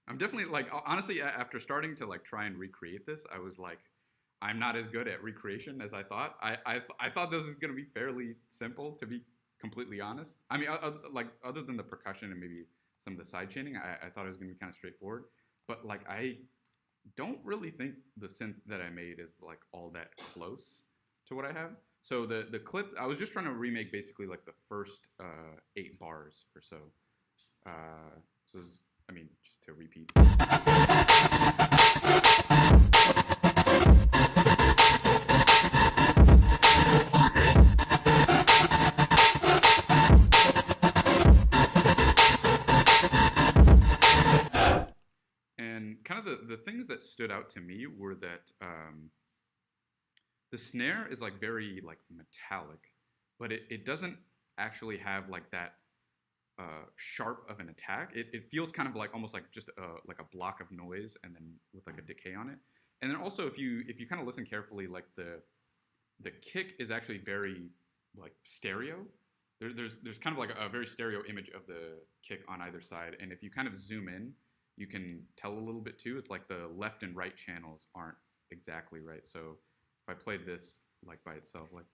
I'm definitely like honestly after starting to like try and recreate this, I was like, I'm not as good at recreation as I thought. I thought this was gonna be fairly simple, to be completely honest. I mean, like other than the percussion and maybe some of the side chaining, I thought it was gonna be kind of straightforward. But like I don't really think the synth that I made is like all that close to what I have. So the clip, I was just trying to remake basically like the first 8 bars or so. So this is, I mean, just to repeat. And kind of the things that stood out to me were that the snare is like very like metallic, but it doesn't actually have like that sharp of an attack. It feels kind of like almost like just like a block of noise and then with like a decay on it. And then also if you kind of listen carefully, like the kick is actually very like stereo. There's kind of like a very stereo image of the kick on either side. And if you kind of zoom in, you can tell a little bit too. It's like the left and right channels aren't exactly right. So if I played this like by itself, like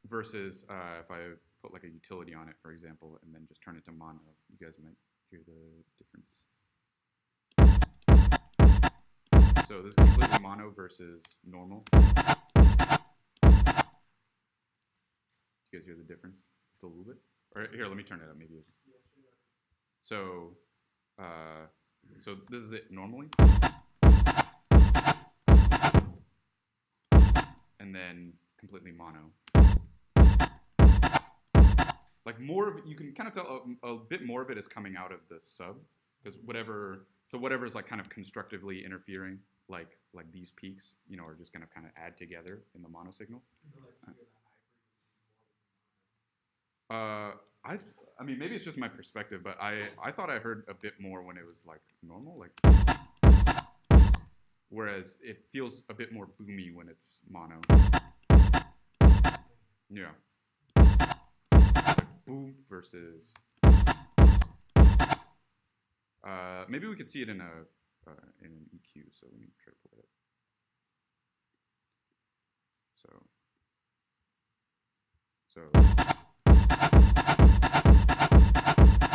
versus if I put like a utility on it, for example, and then just turn it to mono, you guys might hear the difference. So this is completely mono versus normal. You guys hear the difference just a little bit? Or here, let me turn it up maybe. So, so this is it normally. And then completely mono. Like more of it, you can kind of tell a bit more of it is coming out of the sub, because whatever's like kind of constructively interfering, like these peaks, you know, are just gonna kind of add together in the mono signal. I mean, maybe it's just my perspective, but I thought I heard a bit more when it was like normal, like, whereas it feels a bit more boomy when it's mono. Yeah. Like boom versus. Maybe we could see it in an EQ. So let me try to pull it up.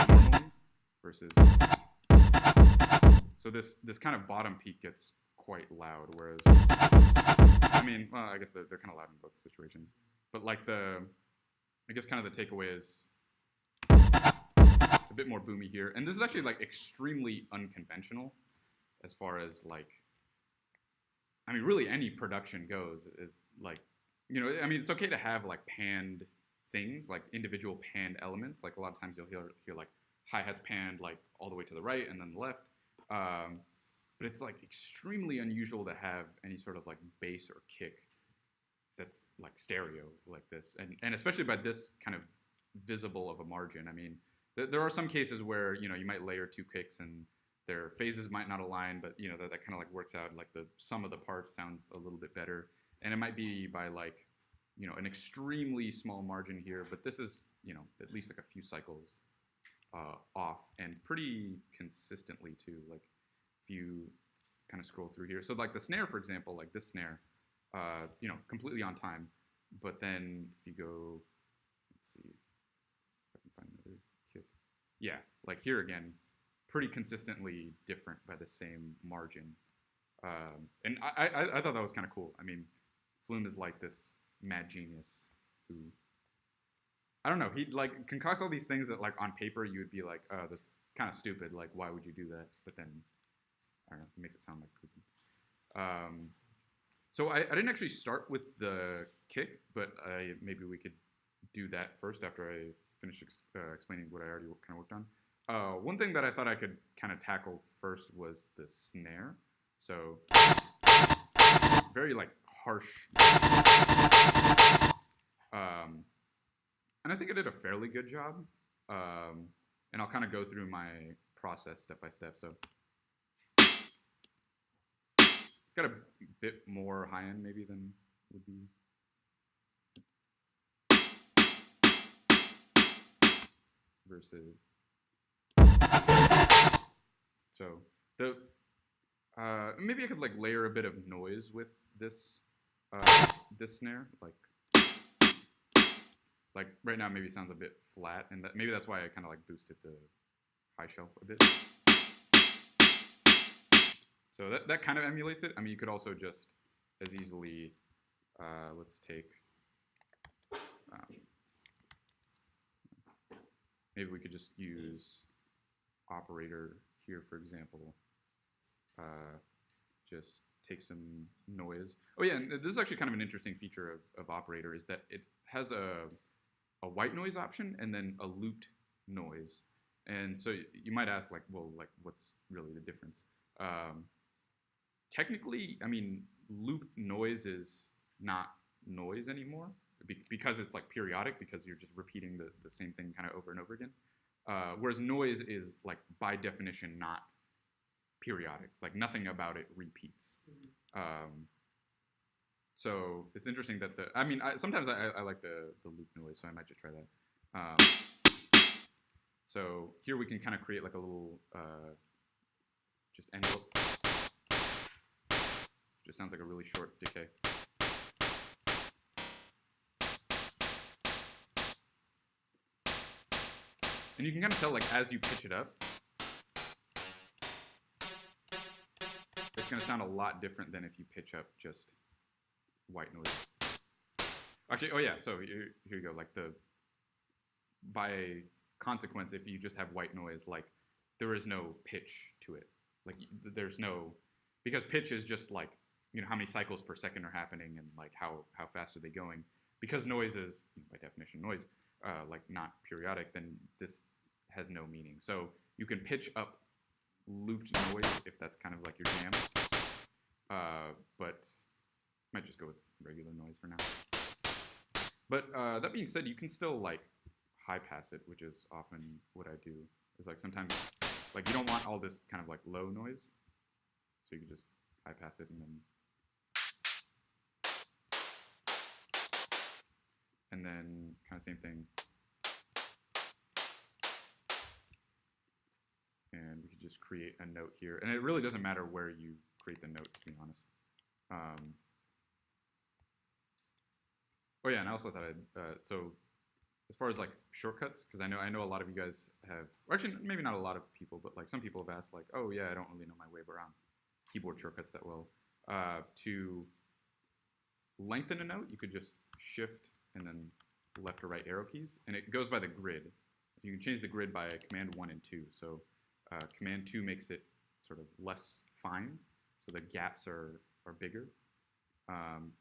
Normally versus. So this kind of bottom peak gets quite loud, whereas I mean, well, I guess they're kind of loud in both situations. But like I guess kind of the takeaway is it's a bit more boomy here, and this is actually like extremely unconventional as far as like, I mean, really any production goes is like, you know, I mean, it's okay to have like panned things, like individual panned elements. Like a lot of times you'll hear like hi-hats panned like all the way to the right and then the left. But it's like extremely unusual to have any sort of like bass or kick that's like stereo like this, and especially by this kind of visible of a margin. I mean, there are some cases where, you know, you might layer 2 kicks and their phases might not align, but you know that kind of like works out, like the sum of the parts sounds a little bit better, and it might be by like, you know, an extremely small margin here, but this is, you know, at least like a few cycles off, and pretty consistently too. Like if you kind of scroll through here, so like the snare, for example, like this snare, you know, completely on time, but then if you go, let's see if I can find another kick, yeah, like here again, pretty consistently different by the same margin, and I thought that was kind of cool. I mean, Flume is like this mad genius who, I don't know, he like concocts all these things that like on paper you would be like, oh, that's kind of stupid, like why would you do that? But then, I don't know, it makes it sound like poopy. So I didn't actually start with the kick, but maybe we could do that first after I finish explaining what I already kind of worked on. One thing that I thought I could kind of tackle first was the snare. So very like harsh. And I think I did a fairly good job. And I'll kind of go through my process step by step. So it's got a bit more high end maybe than would be. Versus. So the maybe I could like layer a bit of noise with this this snare, like right now maybe it sounds a bit flat, and maybe that's why I kind of like boosted the high shelf a bit. So that kind of emulates it. I mean, you could also just as easily, let's take, maybe we could just use operator here, for example. Just take some noise. Oh yeah, and this is actually kind of an interesting feature of operator, is that it has a white noise option and then a looped noise. And so you might ask, like, well, like, what's really the difference? Technically, I mean, looped noise is not noise anymore because it's like periodic, because you're just repeating the same thing kind of over and over again. Whereas noise is like by definition not periodic, like nothing about it repeats. So it's interesting that sometimes I like the loop noise, so I might just try that. So here we can kind of create like a little just envelope. Just sounds like a really short decay. And you can kind of tell, like, as you pitch it up, it's going to sound a lot different than if you pitch up just white noise. Actually, oh yeah, so here you go. Like, by consequence, if you just have white noise, like, there is no pitch to it. Like, there's no, because pitch is just like, you know, how many cycles per second are happening and like how fast are they going. Because noise is, by definition, noise, like not periodic, then this has no meaning. So you can pitch up looped noise if that's kind of like your jam, but might just go with regular noise for now. But that being said, you can still like high pass it, which is often what I do. Is like sometimes like you don't want all this kind of like low noise, so you can just high pass it and then kind of same thing. And we could just create a note here. And it really doesn't matter where you create the note, to be honest. Oh yeah, and I also thought so as far as like shortcuts, because I know a lot of you guys have, or actually maybe not a lot of people, but like some people have asked like, oh yeah, I don't really know my way around keyboard shortcuts that well. To lengthen a note, you could just shift and then left or right arrow keys, and it goes by the grid. You can change the grid by command 1 and 2. So command 2 makes it sort of less fine, so the gaps are bigger,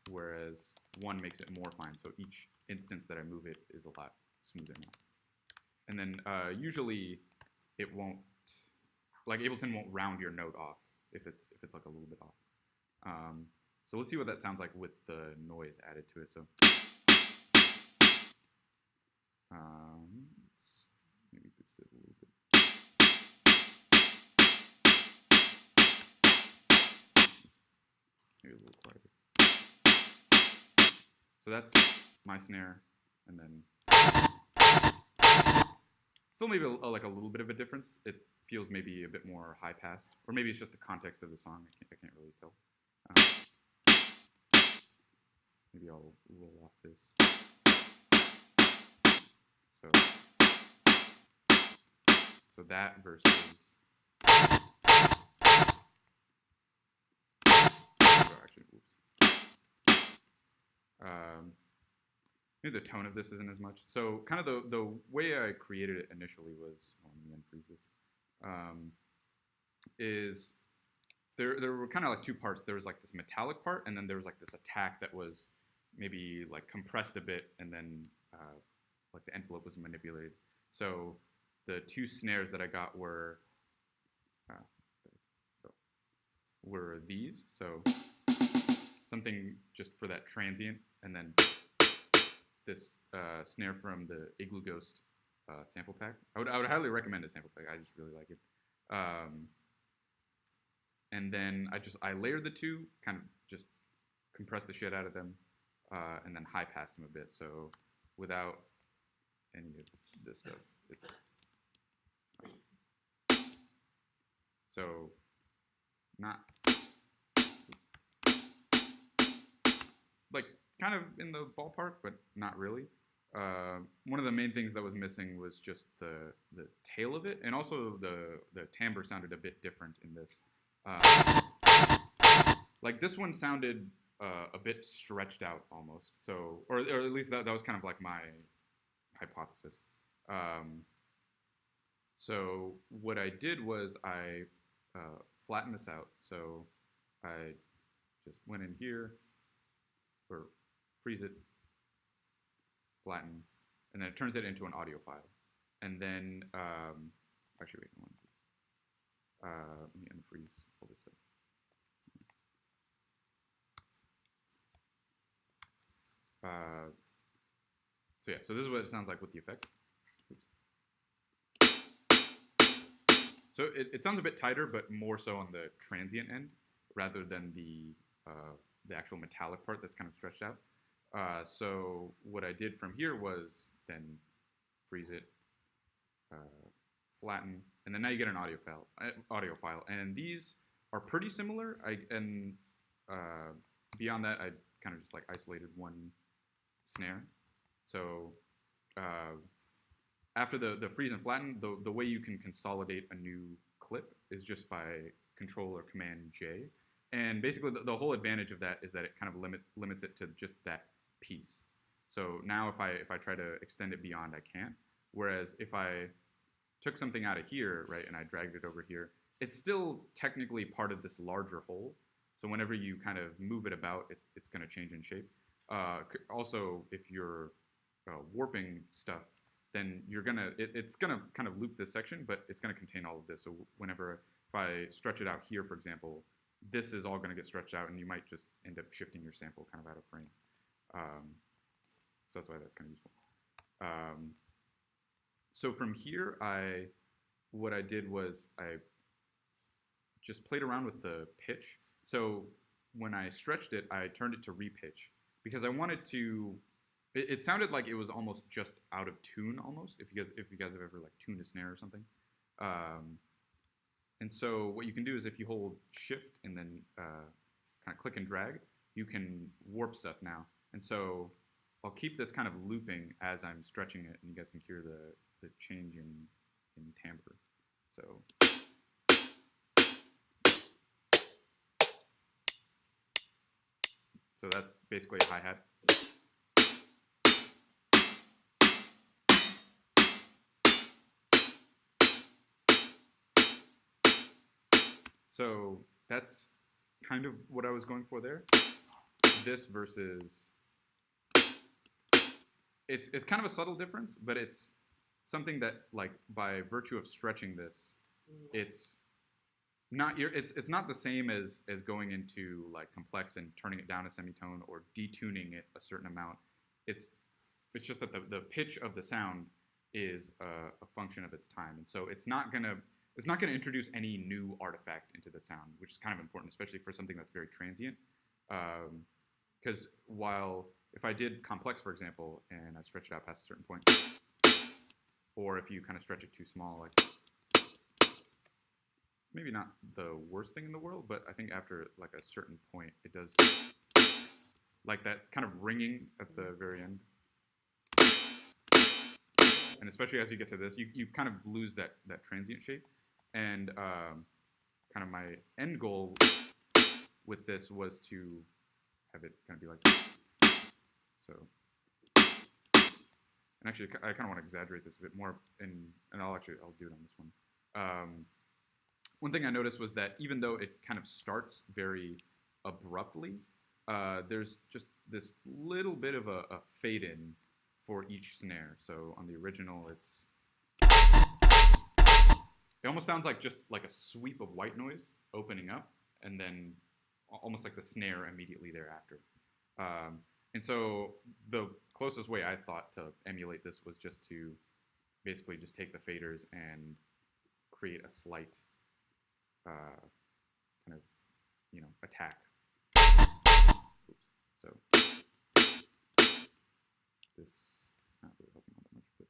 whereas 1 makes it more fine, so each instance that I move it is a lot smoother now. And then usually it won't, like Ableton won't round your note off if it's like a little bit off. So let's see what that sounds like with the noise added to it. So let's maybe boost it a little bit. Maybe a little quieter. So that's my snare, and then still maybe like a little bit of a difference. It feels maybe a bit more high passed, or maybe it's just the context of the song. I can't really tell. Maybe I'll roll off this. So that versus. Actually, oops. Maybe the tone of this isn't as much. So kind of the way I created it initially was, let me unfreeze this, is there were kind of like two parts. There was like this metallic part, and then there was like this attack that was maybe like compressed a bit, and then like the envelope was manipulated. So the two snares that I got were these. So something just for that transient, and then this snare from the Igloo Ghost sample pack. I would highly recommend a sample pack. I just really like it. And then I layered the two, kind of just compressed the shit out of them, and then high passed them a bit. So without any of this stuff, it's So not like kind of in the ballpark, but not really. One of the main things that was missing was just the tail of it, and also the timbre sounded a bit different in this. Like this one sounded a bit stretched out almost. So, or at least that was kind of like my hypothesis. So what I did was I flattened this out. So I just went in here, or freeze it, flatten, and then it turns it into an audio file. And then, actually, wait, let me unfreeze all this stuff. So yeah, so this is what it sounds like with the effects. Oops. So it sounds a bit tighter, but more so on the transient end rather than the actual metallic part that's kind of stretched out. So what I did from here was then freeze it, flatten, and then now you get an audio file. And these are pretty similar. And beyond that, I kind of just like isolated one snare. So after the freeze and flatten, the way you can consolidate a new clip is just by Control or Command J. And basically, the whole advantage of that is that it kind of limits it to just that piece. So now if I try to extend it beyond, I can't. Whereas if I took something out of here, right, and I dragged it over here, it's still technically part of this larger whole. So whenever you kind of move it about, it's going to change in shape. Also, if you're warping stuff, then it's gonna kind of loop this section, but it's gonna contain all of this. So whenever, if I stretch it out here, for example, this is all gonna get stretched out, and you might just end up shifting your sample kind of out of frame. So that's why that's kind of useful. So from here, what I did was I just played around with the pitch. So when I stretched it, I turned it to repitch because I wanted to. It sounded like it was almost just out of tune, almost. If you guys have ever like tuned a snare or something. And so what you can do is if you hold Shift and then kind of click and drag, you can warp stuff now. And so I'll keep this kind of looping as I'm stretching it, and you guys can hear the change in timbre. So that's basically a hi-hat. So that's kind of what I was going for there. This versus, it's kind of a subtle difference, but it's something that, like, by virtue of stretching this, it's not the same as going into like complex and turning it down a semitone or detuning it a certain amount. It's just that the pitch of the sound is a function of its time, and so it's not gonna introduce any new artifact into the sound, which is kind of important, especially for something that's very transient. Because while if I did complex, for example, and I stretch it out past a certain point, or if you kind of stretch it too small, like maybe not the worst thing in the world, but I think after like a certain point, it does like that kind of ringing at the very end. And especially as you get to this, you kind of lose that transient shape. And kind of my end goal with this was to have it kind of be like this. So, and actually, I kind of want to exaggerate this a bit more, and I'll do it on this one. One thing I noticed was that even though it kind of starts very abruptly, there's just this little bit of a fade in for each snare. So on the original, it almost sounds like just like a sweep of white noise opening up, and then almost like the snare immediately thereafter. And so the closest way I thought to emulate this was just to basically just take the faders and create a slight kind of, attack. Oops. So this is not really helping all that much, but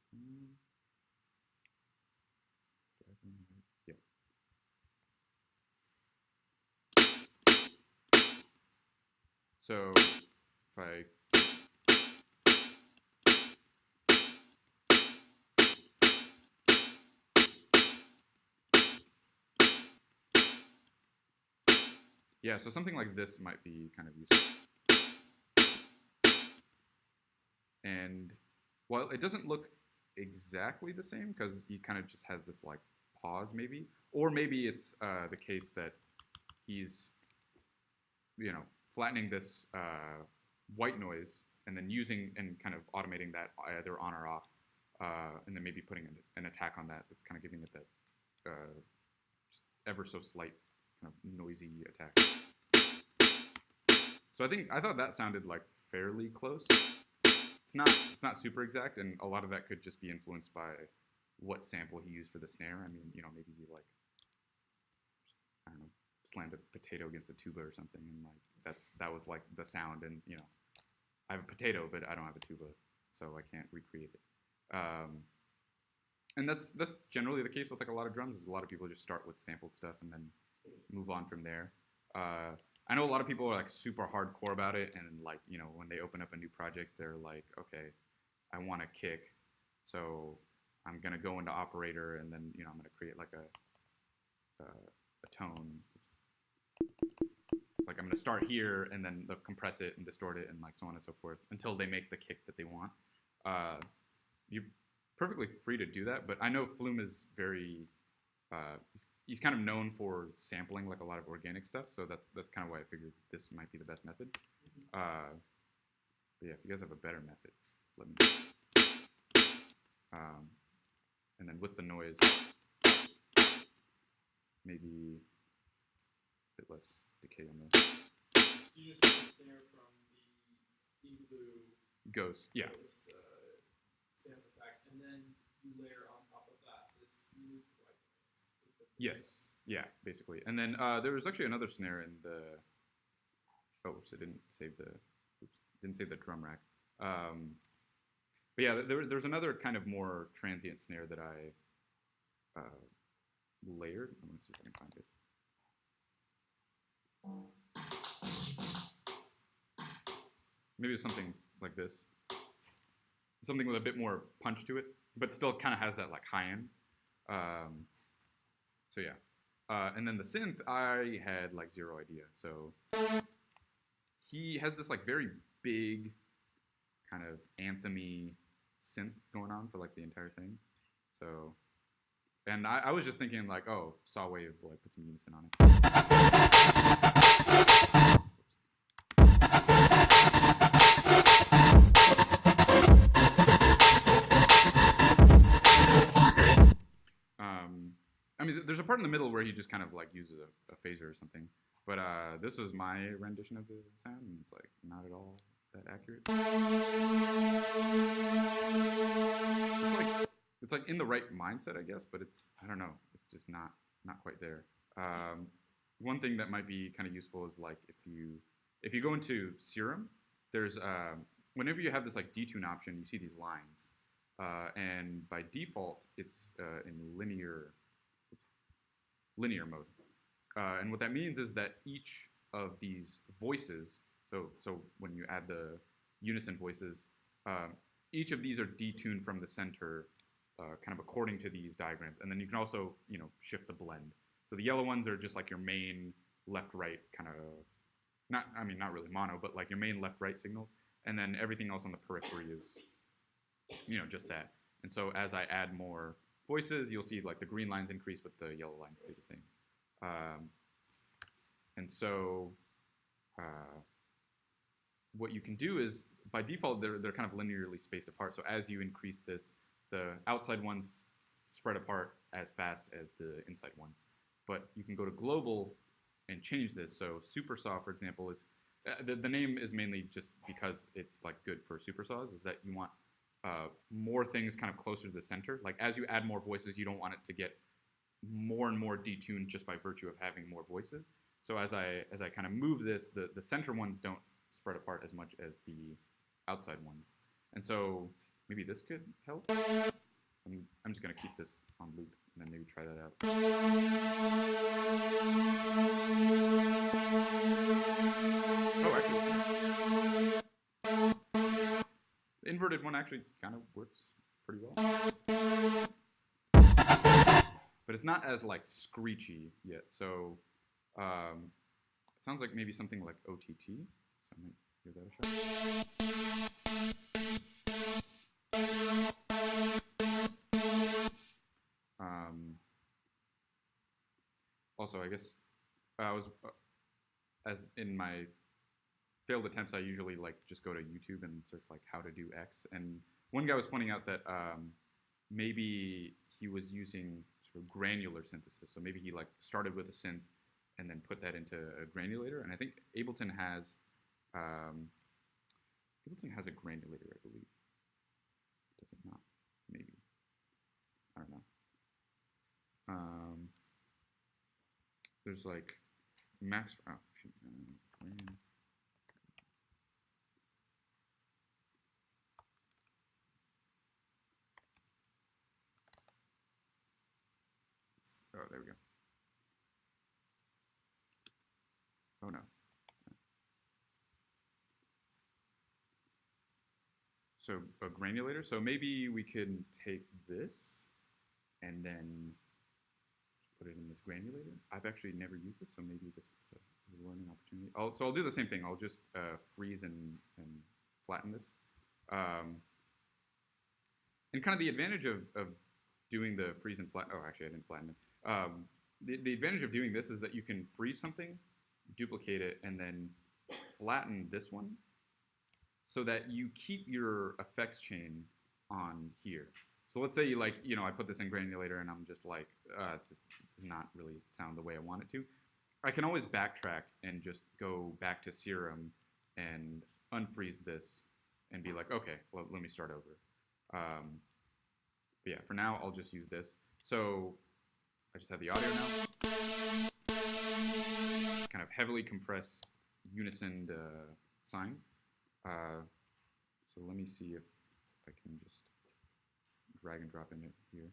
yeah. So if I yeah, so something like this might be kind of useful. And while it doesn't look exactly the same because he kind of just has this like pause maybe, or maybe it's the case that he's flattening this white noise and then using and kind of automating that either on or off, and then maybe putting an attack on that that's kind of giving it that just ever so slight kind of noisy attack. So I thought that sounded like fairly close. It's not super exact, and a lot of that could just be influenced by what sample he used for the snare. I mean, maybe he like, I don't know, slammed a potato against a tuba or something, and like that was like the sound, and I have a potato, but I don't have a tuba, so I can't recreate it. And that's generally the case with like a lot of drums. Is a lot of people just start with sampled stuff and then move on from there. I know a lot of people are like super hardcore about it, and like when they open up a new project, they're like, okay, I want a kick, so I'm gonna go into operator, and then I'm gonna create like a tone. Like I'm gonna start here, and then they'll compress it and distort it, and like so on and so forth until they make the kick that they want. You're perfectly free to do that, but I know Flume is very he's kind of known for sampling like a lot of organic stuff, so that's kind of why I figured this might be the best method. But yeah, if you guys have a better method, let me know. And then with the noise, maybe a bit less decay on the. You just get the snare from the Igloo Ghost, yeah. Sample pack, and then you layer on top of that this new white noise. Yes, yeah, basically. And then there was actually another snare in the. Oh, so it didn't save the drum rack. But yeah, there's another kind of more transient snare that I layered. I'm gonna see if I can find it. Maybe it's something like this. Something with a bit more punch to it, but still kind of has that like high end. So yeah. And then the synth, I had like zero idea. So he has this like very big kind of anthem-y synth going on for like the entire thing. So, and I was just thinking like, oh, saw wave, like put some unison on it. I mean, there's a part in the middle where he just kind of like uses a phaser or something, but this is my rendition of the sound, and it's like not at all that accurate. It's like in the right mindset, I guess, but I don't know, it's just not quite there. One thing that might be kind of useful is like if you go into Serum, there's whenever you have this like detune option, you see these lines, and by default it's in linear mode. And what that means is that each of these voices, so when you add the unison voices, each of these are detuned from the center kind of according to these diagrams. And then you can also, shift the blend. So the yellow ones are just like your main left-right kind of, not really mono, but like your main left-right signals. And then everything else on the periphery is, just that. And so as I add more voices, you'll see like the green lines increase, but the yellow lines stay the same. And so what you can do is, by default, they're kind of linearly spaced apart. So as you increase this, the outside ones spread apart as fast as the inside ones. But you can go to global and change this. So super saw, for example, is the name is mainly just because it's like good for super saws, is that you want more things kind of closer to the center. Like as you add more voices, you don't want it to get more and more detuned just by virtue of having more voices. So as I kind of move this, the center ones don't spread apart as much as the outside ones. And so maybe this could help. I'm just gonna keep this on loop and then maybe try that out. Oh, actually. inverted one actually kind of works pretty well. But it's not as like screechy yet. So it sounds like maybe something like OTT. So I might give that a shot. Also, I guess I was, as in my failed attempts, I usually like just go to YouTube and search like how to do X. And one guy was pointing out that maybe he was using sort of granular synthesis. So maybe he like started with a synth and then put that into a granulator. And I think Ableton has a granulator, I believe. Does it not? Maybe. I don't know. There's like max. Oh, shoot, oh, there we go. Oh no. So a granulator. So maybe we can take this and then put it in this granulator. I've actually never used this, so maybe this is a learning opportunity. So I'll do the same thing. I'll just freeze and flatten this. And kind of the advantage of doing the freeze and flatten. Oh, actually, I didn't flatten it. The advantage of doing this is that you can freeze something, duplicate it, and then flatten this one, so that you keep your effects chain on here. So let's say I put this in granulator and I'm just like, this does not really sound the way I want it to. I can always backtrack and just go back to Serum and unfreeze this and be like, okay, well, let me start over. But yeah, for now, I'll just use this. So I just have the audio now. Kind of heavily compressed unison sine. So let me see if I can just drag and drop in it here.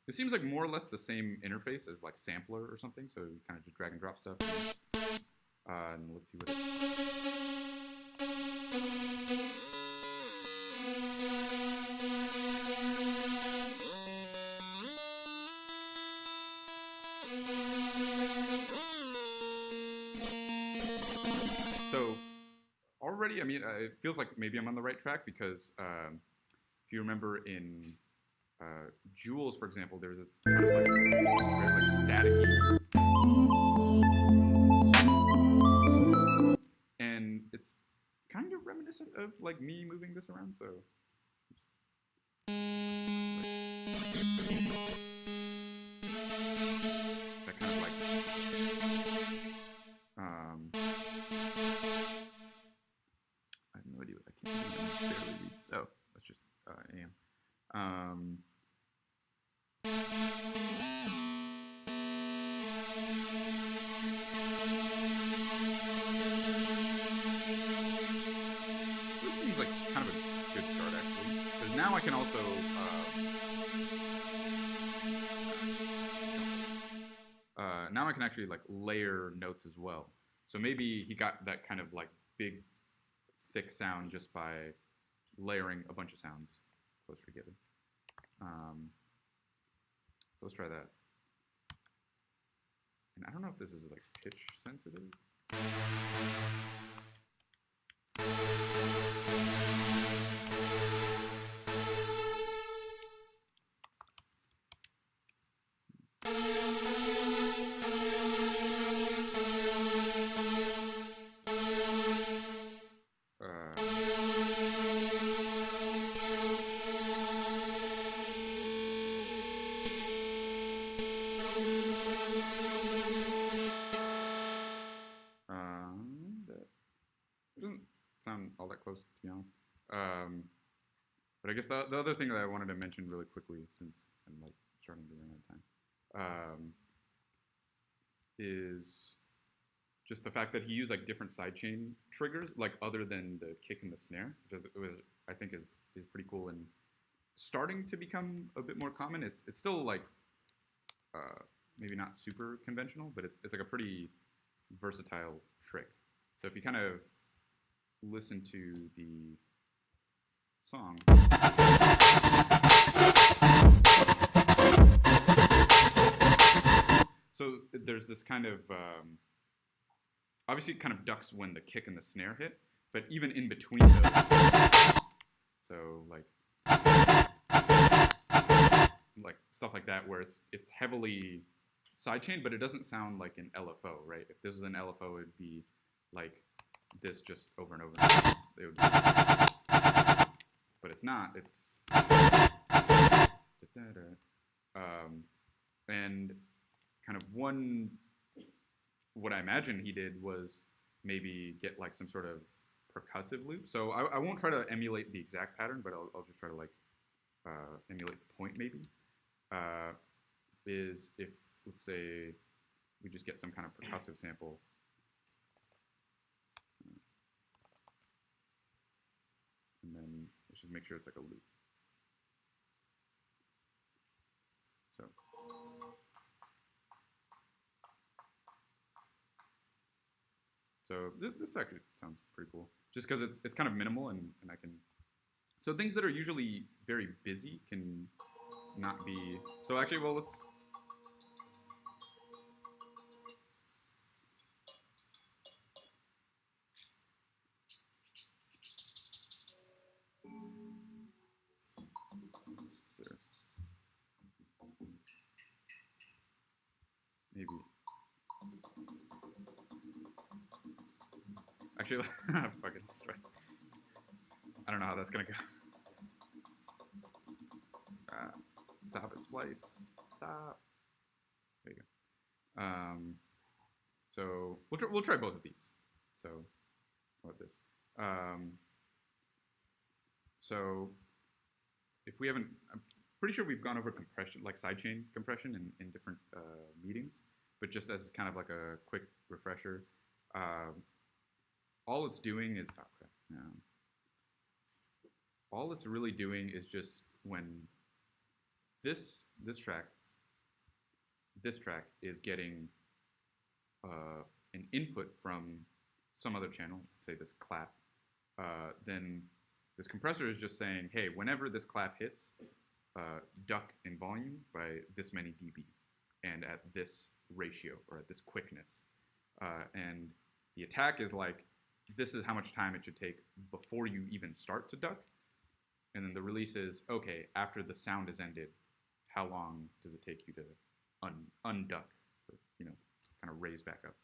It seems like more or less the same interface as like sampler or something. So you kind of just drag and drop stuff. And let's see what So already, I mean, it feels like maybe I'm on the right track because if you remember in Jules, for example, there's this kind of like very like static, and it's kind of reminiscent of like me moving this around. So that kind of like I have no idea what I can't barely read. So let's just AM. This seems like kind of a good start actually, because now I can also now I can actually like layer notes as well. So maybe he got that kind of like big, thick sound just by layering a bunch of sounds closer together. So let's try that. And I don't know if this is like pitch sensitive. Sound all that close, to be honest. But I guess the other thing that I wanted to mention really quickly, since I'm like starting to run out of time, is just the fact that he used like different sidechain triggers, like other than the kick and the snare, which I think is pretty cool and starting to become a bit more common. It's still like maybe not super conventional, but it's like a pretty versatile trick. So if you kind of listen to the song. So there's this kind of, obviously it kind of ducks when the kick and the snare hit, but even in between those, so like stuff like that where it's heavily sidechained, but it doesn't sound like an LFO, right? If this was an LFO, it would be like this just over and over. It would be, but it's not. It's and kind of what I imagine he did was maybe get like some sort of percussive loop. So I won't try to emulate the exact pattern, but I'll just try to like emulate the point maybe. Is if, let's say, we just get some kind of percussive sample. And then let's just make sure it's like a loop. So this actually sounds pretty cool, just because it's kind of minimal and I can. So things that are usually very busy can not be. So actually, well, let's. Maybe. Actually, fuck it, let's try. I don't know how that's gonna go. Stop it, splice. Stop. There you go. So we'll try both of these. So how about this? So if we haven't, I'm pretty sure we've gone over compression, like sidechain compression in different meetings, but just as kind of like a quick refresher, all it's doing is, all it's really doing is just when this track is getting an input from some other channel, say this clap, then this compressor is just saying, hey, whenever this clap hits, duck in volume by this many dB and at this ratio or at this quickness. And the attack is like, this is how much time it should take before you even start to duck. And then the release is, okay, after the sound is ended, how long does it take you to unduck, or, kind of raise back up?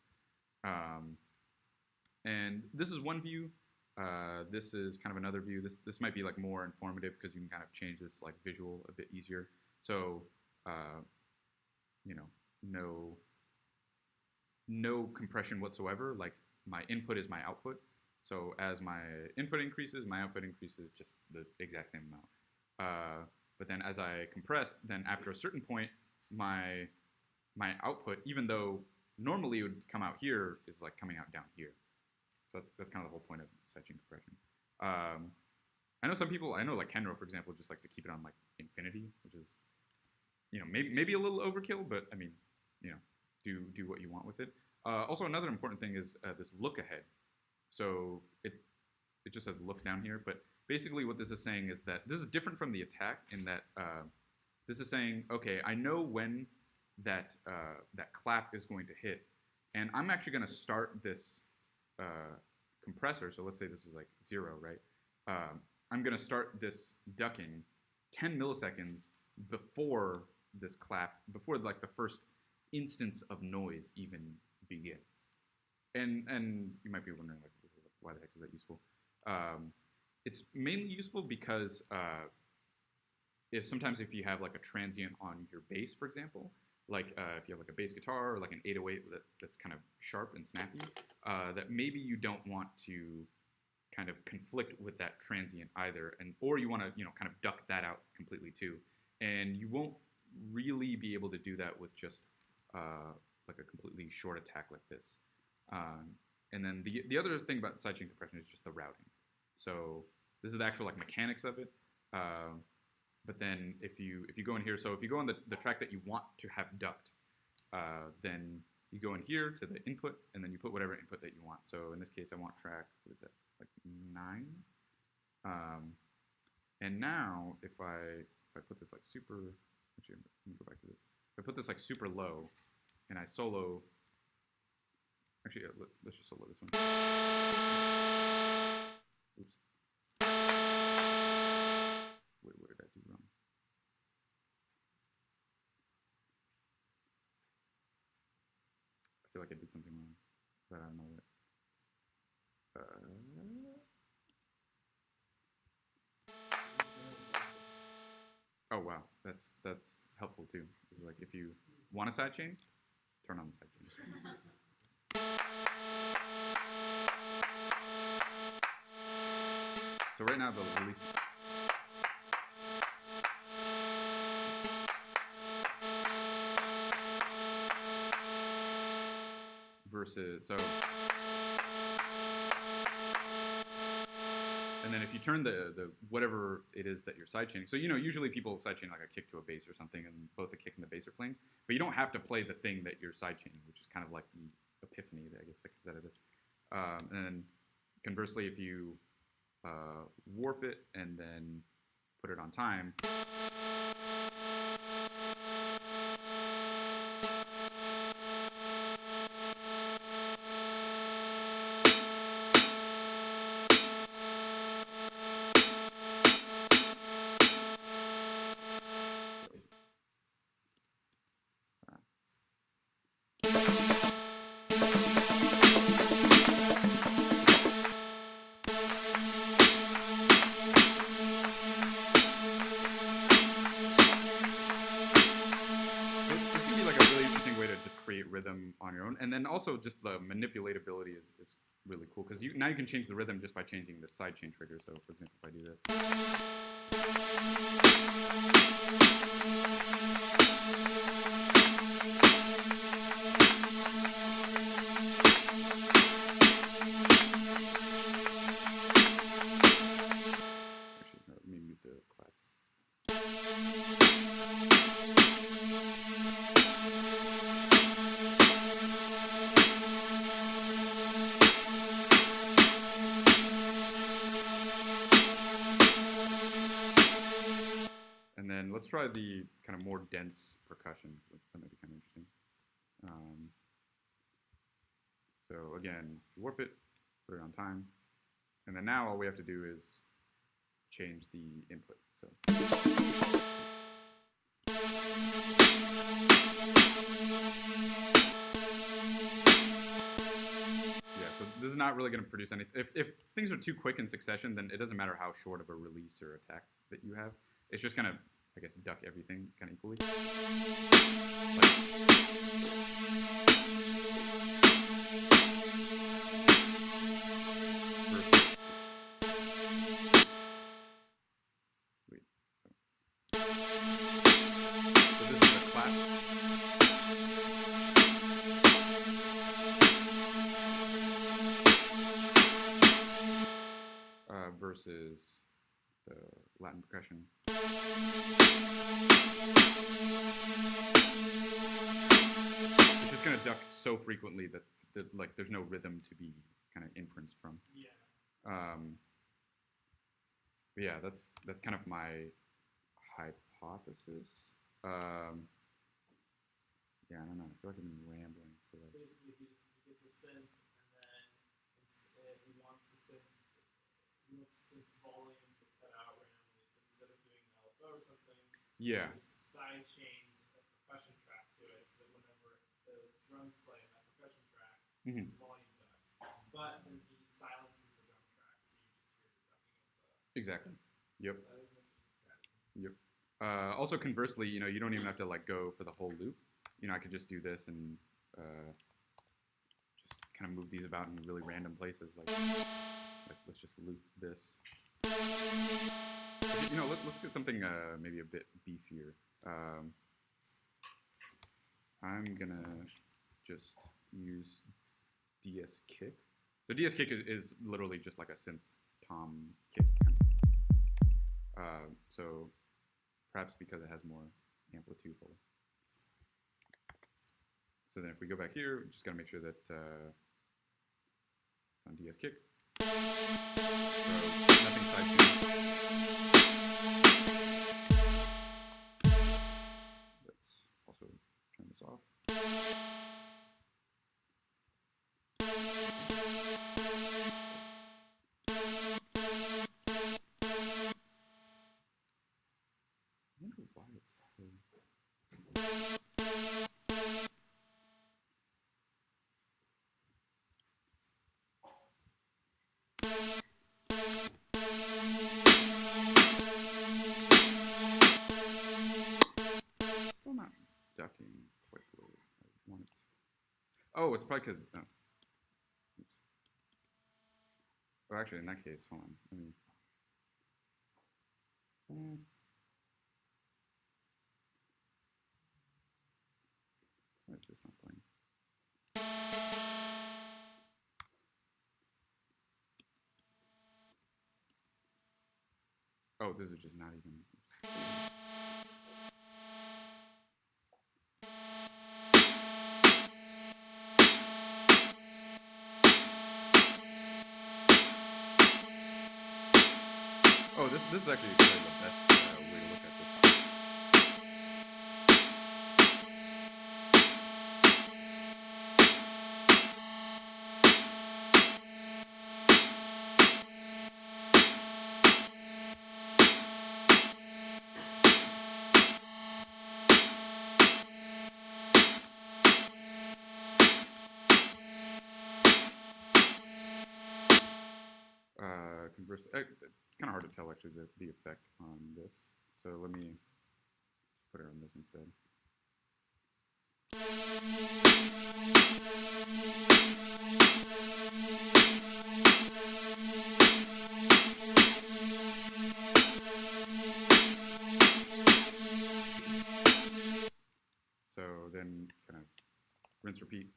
And this is one view. This is kind of another view. This might be like more informative because you can kind of change this like visual a bit easier. So, no compression whatsoever. Like my input is my output. So as my input increases, my output increases just the exact same amount. But then as I compress, then after a certain point, my output, even though normally it would come out here, is like coming out down here. So that's kind of the whole point of sidechain compression. I know some people, like Kenro, for example, just likes to keep it on like infinity, which is, maybe a little overkill, but I mean, do what you want with it. Also, another important thing is this look ahead. So it just says look down here, but basically what this is saying is that this is different from the attack in that this is saying, okay, I know when that clap is going to hit, and I'm actually going to start this compressor. So let's say this is like 0, right? I'm going to start this ducking 10 milliseconds before this clap, before like the first instance of noise even begins. And you might be wondering, like, why the heck is that useful? It's mainly useful because sometimes if you have like a transient on your bass, for example, like if you have like a bass guitar or like an 808 that's kind of sharp and snappy, that maybe you don't want to kind of conflict with that transient either, or you want to kind of duck that out completely too, and you won't really be able to do that with just like a completely short attack like this. And then the other thing about sidechain compression is just the routing. So this is the actual like mechanics of it. But then if you go in here, so if you go on the track that you want to have ducked, then you go in here to the input, and then you put whatever input that you want. So in this case, I want track, what is that, like 9? And now if I put this like super, actually let me go back to this. If I put this like super low, and I solo. Actually, let's just solo this one. Oops. Wait, what did I do wrong? I feel like I did something wrong, but I don't know what. Oh wow, that's helpful too. This is like if you want a sidechain, turn on the sidechain. So right now the release. Versus so. And then if you turn the whatever it is that you're sidechaining, so usually people sidechain like a kick to a bass or something, and both the kick and the bass are playing, but you don't have to play the thing that you're sidechaining, which is kind of like the epiphany that I guess that comes out of this. And then conversely, if you warp it and then put it on time. Rhythm on your own, and then also just the manipulatability is really cool because now you can change the rhythm just by changing the sidechain trigger. So for example, if I do this, actually no, let me mute the claps. Let's try the kind of more dense percussion. That might be kind of interesting. So again, warp it, put it on time, and then now all we have to do is change the input. So yeah, so this is not really going to produce anything. If things are too quick in succession, then it doesn't matter how short of a release or attack that you have. It's just going to, I guess, duck everything kind of equally. Wait. So this is a clap. Versus the Latin percussion. It's just going to duck so frequently that like there's no rhythm to be kind of inferenced from. Yeah. But yeah, that's kind of my hypothesis. Yeah, I don't know. I feel like I've been rambling for like. Basically, he gets a synth, and then he wants the synth's volume to cut out randomly. So instead of doing an LFO or something, yeah, he side chains a percussion track to it, so that whenever the drums play in that percussion track, the volume ducks. But then he silences the drum track, so you just hear the ducking of the. Exactly. Yep. That is an interesting strategy. Yep. Also, conversely, you don't even have to like go for the whole loop. I could just do this and just kind of move these about in really random places. Like let's just loop this. Let's get something maybe a bit beefier. I'm gonna just use DS kick. So DS kick is literally just like a synth tom kick. So perhaps because it has more amplitude. So then if we go back here, we just got to make sure that it's on DS kick. So nothing side Still not ducking quite the way I want it. Oh, it's probably because. Oh, actually, in that case, hold on. Let me. Why is this not playing? Oh, this is just not even. Oh, this is actually the best way to look at this. Conversely, it's kind of hard to tell actually the effect on this. So let me put it on this instead. So then kind of rinse, repeat,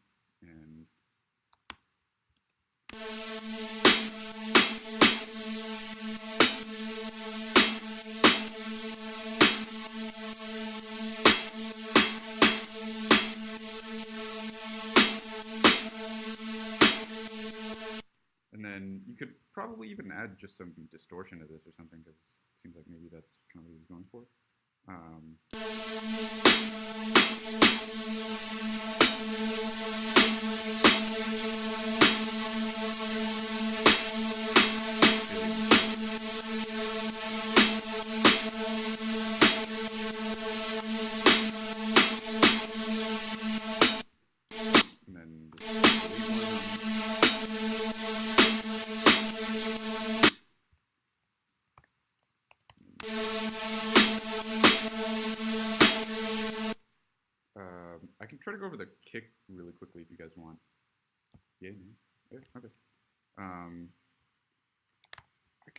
and then you could probably even add just some distortion to this or something, because it seems like maybe that's kind of what he was going for. And then I can try to go over the kick really quickly if you guys want. Yeah, yeah, okay. I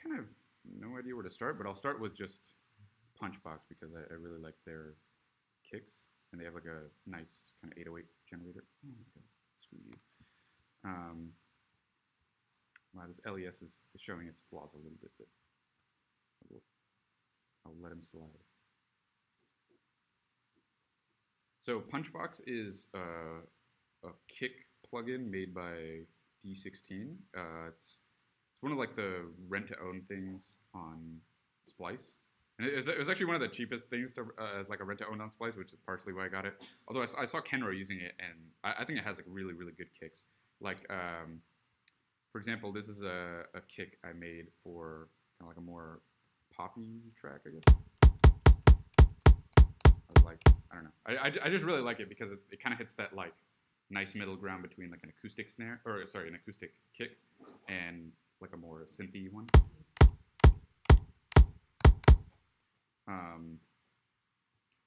kind of have no idea where to start, but I'll start with just Punchbox because I really like their kicks, and they have like a nice kind of 808 generator. Oh my god, screw you. Wow, this LES is showing its flaws a little bit, but I'll let him slide. So Punchbox is a kick plugin made by D16. It's one of like the rent-to-own things on Splice. And it was actually one of the cheapest things to, as like a rent-to-own on Splice, which is partially why I got it. Although I saw Kenro using it, and I think it has like really, really good kicks. Like, for example, this is a kick I made for kind of like a more poppy track, I guess. I was like, I don't know. I just really like it because it kind of hits that like nice middle ground between like an acoustic snare, or sorry, an acoustic kick and like a more synthy one.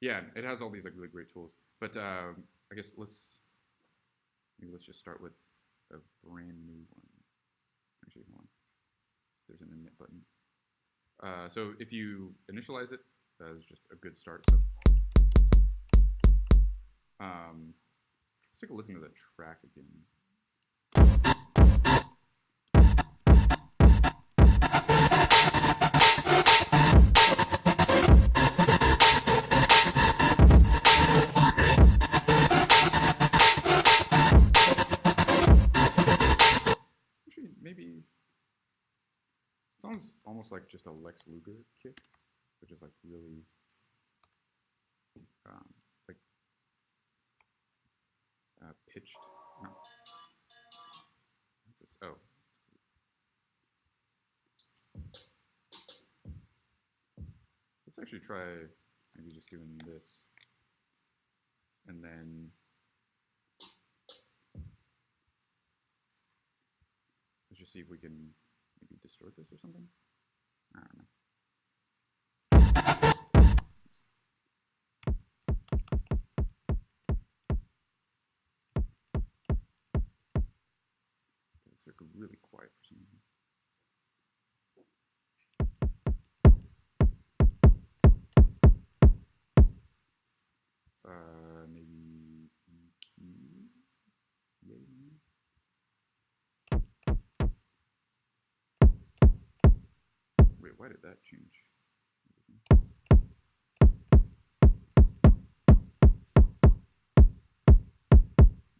Yeah, it has all these like really great tools. But I guess let's just start with a brand new one. Actually, hold on. There's an init button. So if you initialize it, it's just a good start. So let's take a listen to the track again. Actually, maybe sounds almost like just a Lex Luger kick, which is like really like pitched. No. What's this? Oh. Let's actually try maybe just given this, and then let's just see if we can maybe distort this or something. I don't know. It's like really quiet for some reason. Maybe EQ. Yay. Wait, why did that change?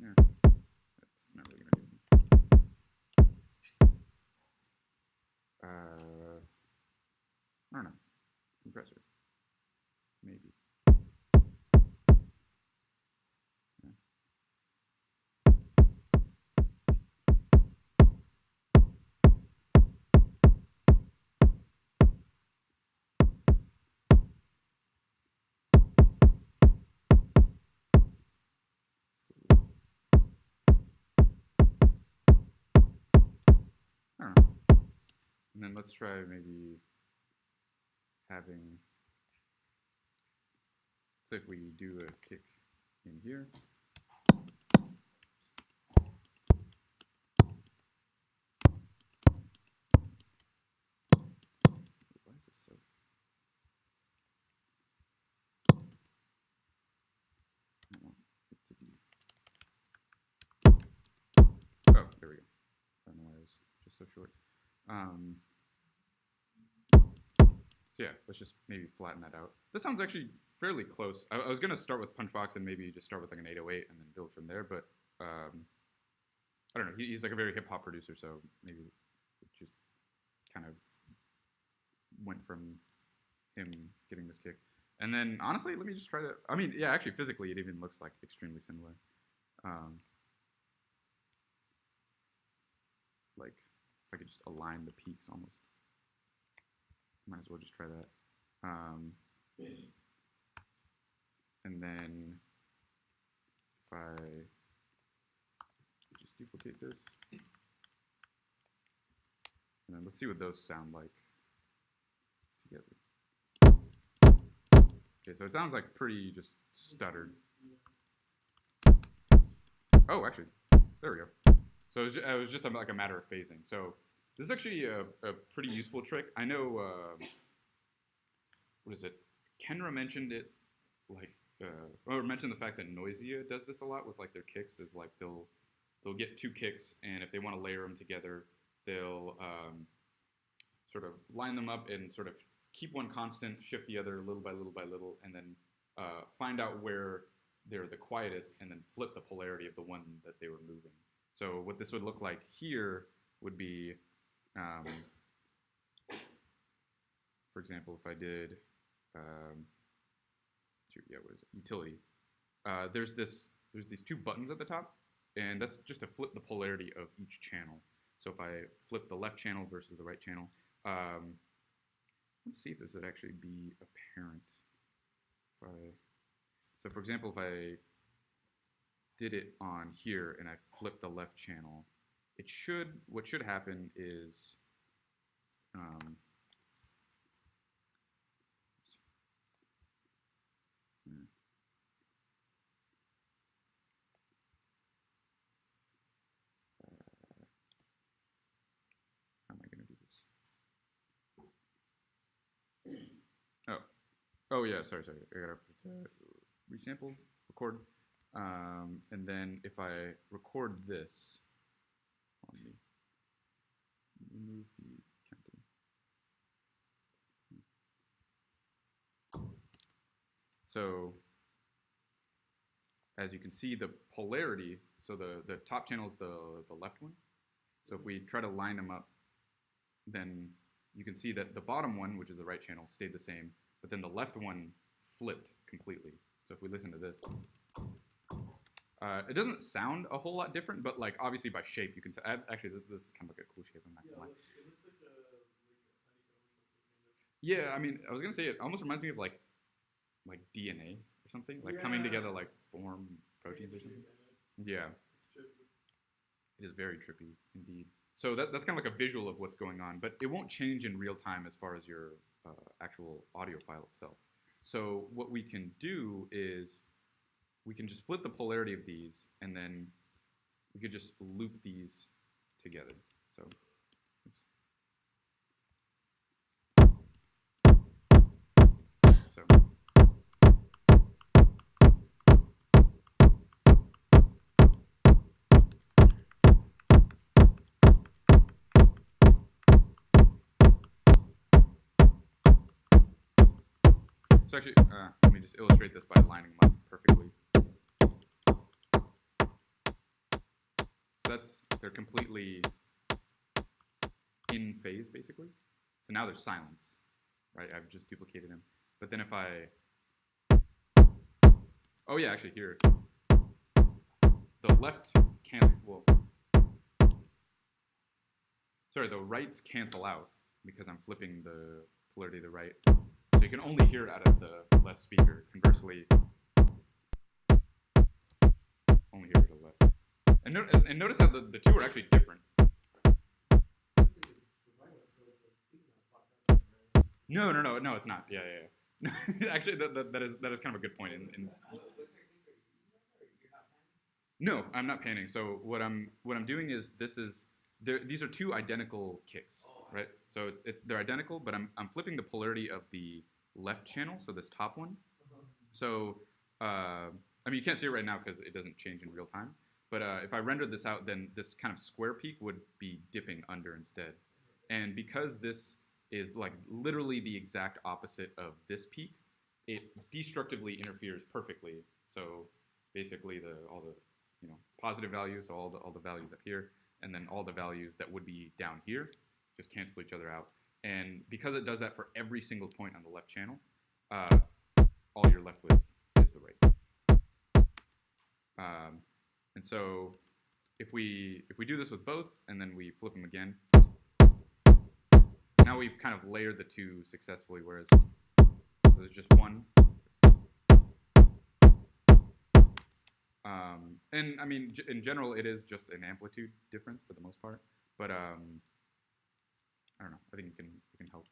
Yeah, that's not really gonna do anything. I don't know. Compressor. Maybe. I don't know. And then let's try maybe having, so if we do a kick in here, why is this so? I want it to be. Oh, there we go. I don't know why it was just so short. So yeah, let's just maybe flatten that out. That sounds actually fairly close. I was gonna start with Punchbox and maybe just start with like an 808 and then build from there, but I don't know. He's like a very hip hop producer, so maybe it just kind of went from him getting this kick. And then honestly, let me just try to. I mean, yeah, actually physically, it even looks like extremely similar. Like if I could just align the peaks almost. Might as well just try that. And then if I just duplicate this, and then let's see what those sound like together. Okay, so it sounds like pretty just stuttered. Oh, actually, there we go. So it was just like a matter of phasing. So this is actually a pretty useful trick. I know, what is it? Kenra mentioned it, like, or mentioned the fact that Noisia does this a lot with like their kicks. Is like they'll get two kicks, and if they want to layer them together, they'll sort of line them up and sort of keep one constant, shift the other little by little by little, and then find out where they're the quietest, and then flip the polarity of the one that they were moving. So what this would look like here would be, for example, if I did, yeah, what is it? Utility. There's these two buttons at the top, and that's just to flip the polarity of each channel. So if I flip the left channel versus the right channel, let's see if this would actually be apparent. So for example, if I did it on here and I flip the left channel, what should happen is, how am I going to do this? Oh yeah, sorry. I gotta put resample, record, and then if I record this, let me remove the counting. So as you can see, the polarity. So the top channel is the left one. So if we try to line them up, then you can see that the bottom one, which is the right channel, stayed the same, but then the left one flipped completely. So if we listen to this, it doesn't sound a whole lot different, but like obviously by shape you can actually this is kind of like a cool shape. I'm not gonna lie. It looks like a honeycomb or something. Yeah, I mean, I was gonna say it almost reminds me of like like DNA or something, like coming together like form proteins or something. Yeah, it is very trippy indeed. So that's kind of like a visual of what's going on, but it won't change in real time as far as your actual audio file itself. So what we can do is we can just flip the polarity of these, and then we could just loop these together. So, so So actually, let me just illustrate this by lining them up perfectly. So they're completely in phase, basically. So now there's silence, right? I've just duplicated them. But then if I, oh yeah, actually here, the left cancel, the rights cancel out because I'm flipping the polarity of the right. So you can only hear it out of the left speaker. Conversely, only hear it out of the left. And notice how the two are actually different. No, it's not. Yeah. Actually, that is kind of a good point. No, I'm not panning. So what I'm doing is these are two identical kicks, right? So they're identical, but I'm flipping the polarity of the left channel, so this top one. So I mean, you can't see it right now because it doesn't change in real time. But if I rendered this out, then this kind of square peak would be dipping under instead. And because this is like literally the exact opposite of this peak, it destructively interferes perfectly. So basically all the positive values, so all the values up here, and then all the values that would be down here just cancel each other out. And because it does that for every single point on the left channel, all you're left with is the right. And so if we do this with both, and then we flip them again, now we've kind of layered the two successfully, whereas there's just one. And I mean, in general, it is just an amplitude difference for the most part, but I don't know. I think it can help.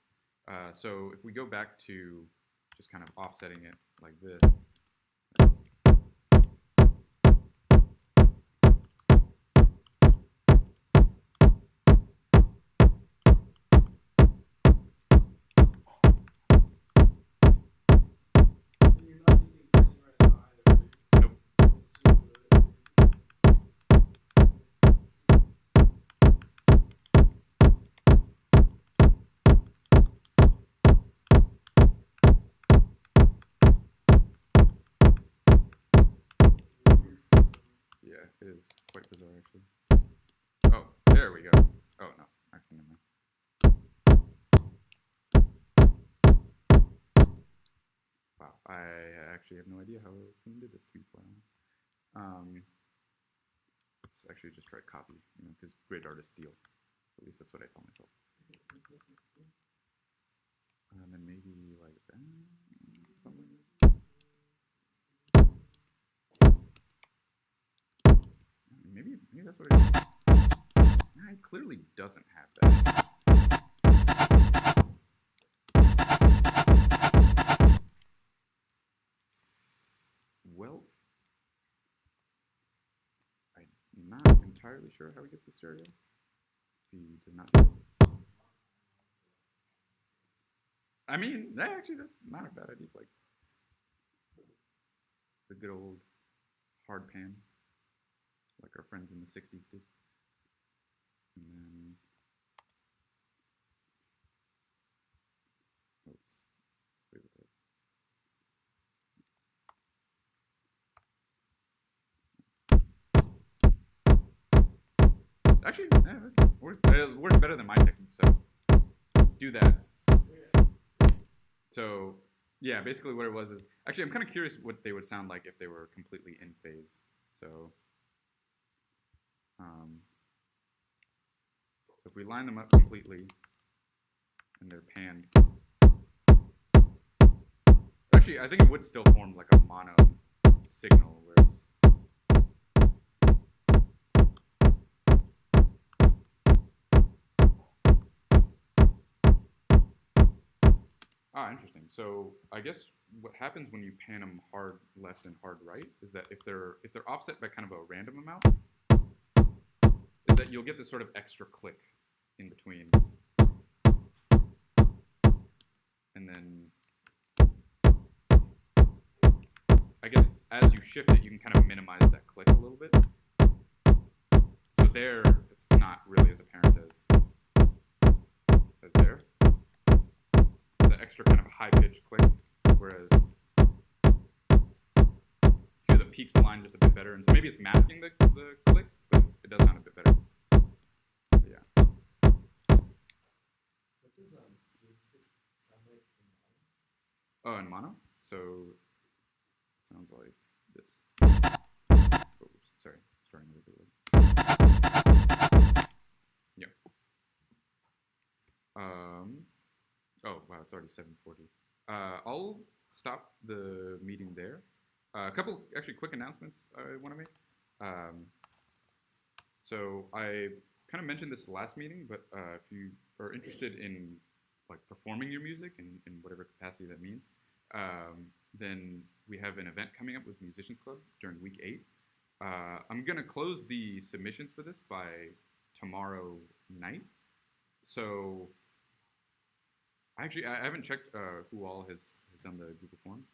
So if we go back to just kind of offsetting it like this. Yeah, it is quite bizarre, actually. Oh, there we go. Oh, no. Actually, never mind. Wow, I actually have no idea how I did this, to be quite honest. Let's actually just try copy, because great artists steal. At least that's what I tell myself. And then maybe like that. Maybe that's what it is. It clearly doesn't have that. Well, I'm not entirely sure how he gets the stereo. He did not do it. I mean, actually, that's not a bad idea. Like the good old hard pan, like our friends in the 60s did. And then, oops, wait with that. Actually, it works better than my technique, so do that. So, yeah, basically what it was is, actually I'm kind of curious what they would sound like if they were completely in phase. So, if we line them up completely, and they're panned. actually, I think it would still form like a mono signal, whereas. Ah, interesting. So I guess what happens when you pan them hard left and hard right is that if they're offset by kind of a random amount, is that you'll get this sort of extra click in between, and then I guess as you shift it, you can kind of minimize that click a little bit. So there, it's not really as apparent as there. The extra kind of high pitch click, whereas here the peaks the line just a bit better, and so maybe it's masking the click, but it does sound a bit better. But yeah. What does sound like in mono? Oh, in mono? So it sounds like this. Oh, oops, sorry, starting a little bit. Yep. Oh wow, it's already 7:40. I'll stop the meeting there. A couple actually quick announcements I want to make. So I kind of mentioned this last meeting, but if you are interested in like performing your music in whatever capacity that means, then we have an event coming up with Musicians Club during week 8. I'm gonna close the submissions for this by tomorrow night. So actually, I haven't checked who all has done the Google form,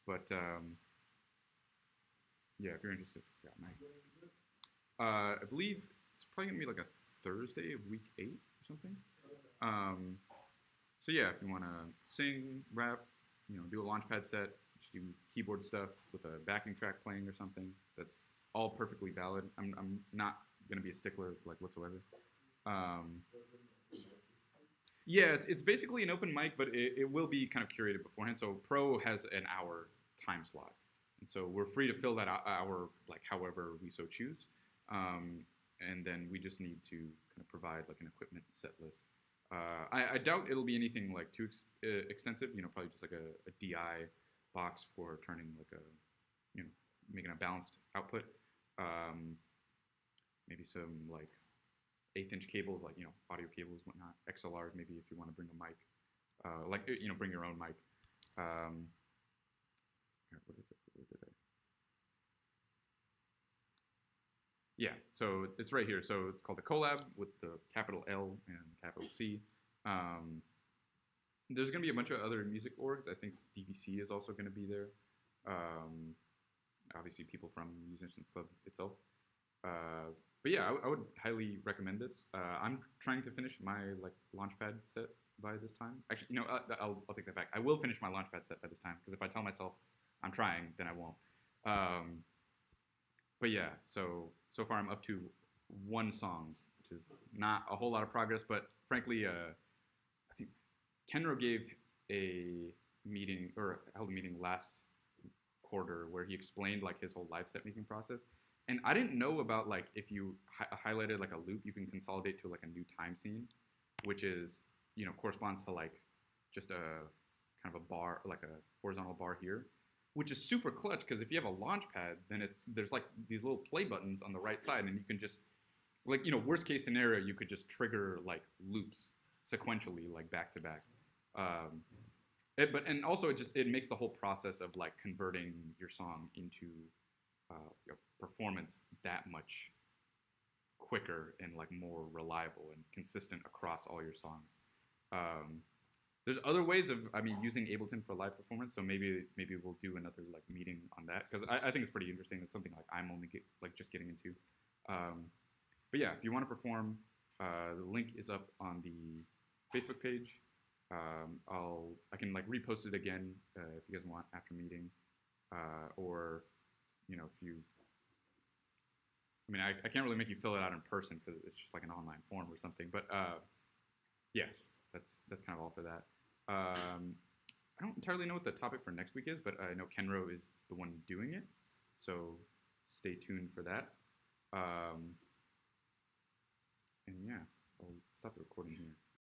but yeah, if you're interested, yeah, I believe it's probably gonna be like a Thursday of week 8 or something. So yeah, if you want to sing, rap, do a launchpad set, just do keyboard stuff with a backing track playing or something, that's all perfectly valid. I'm not gonna be a stickler like whatsoever. Yeah, it's basically an open mic, but it will be kind of curated beforehand. So Pro has an hour time slot, and so we're free to fill that hour like however we so choose. And then we just need to kind of provide like an equipment set list. I doubt it'll be anything like too extensive. Probably just like a DI box for turning like making a balanced output. Maybe some like 1/8-inch cables, like audio cables, whatnot. XLRs, maybe if you want to bring a mic, bring your own mic. Yeah, so it's right here. So it's called a collab with the capital L and capital C. There's going to be a bunch of other music orgs. I think DVC is also going to be there. Obviously, people from Musicians Club itself. But yeah, I would highly recommend this. I'm trying to finish my launchpad set by this time. Actually, I'll take that back. I will finish my launchpad set by this time, because if I tell myself I'm trying, then I won't. But yeah, so far I'm up to one song, which is not a whole lot of progress. But frankly, I think Kenro gave a meeting or held a meeting last quarter where he explained like his whole live set making process. And I didn't know about like if you highlighted like a loop, you can consolidate to like a new time scene, which is corresponds to like just a kind of a bar, like a horizontal bar here, which is super clutch because if you have a launch pad, then there's like these little play buttons on the right side, and you can just like worst case scenario, you could just trigger like loops sequentially like back to back. And also it makes the whole process of like converting your song into performance that much quicker and like more reliable and consistent across all your songs. There's other ways of using Ableton for live performance, so maybe we'll do another like meeting on that, because I think it's pretty interesting. It's something like I'm only just getting into. But yeah, if you want to perform, the link is up on the Facebook page. I can like repost it again if you guys want after meeting, or if you. I can't really make you fill it out in person because it's just like an online form or something. But yeah, that's kind of all for that. I don't entirely know what the topic for next week is, but I know Kenro is the one doing it, so stay tuned for that. And yeah, I'll stop the recording here.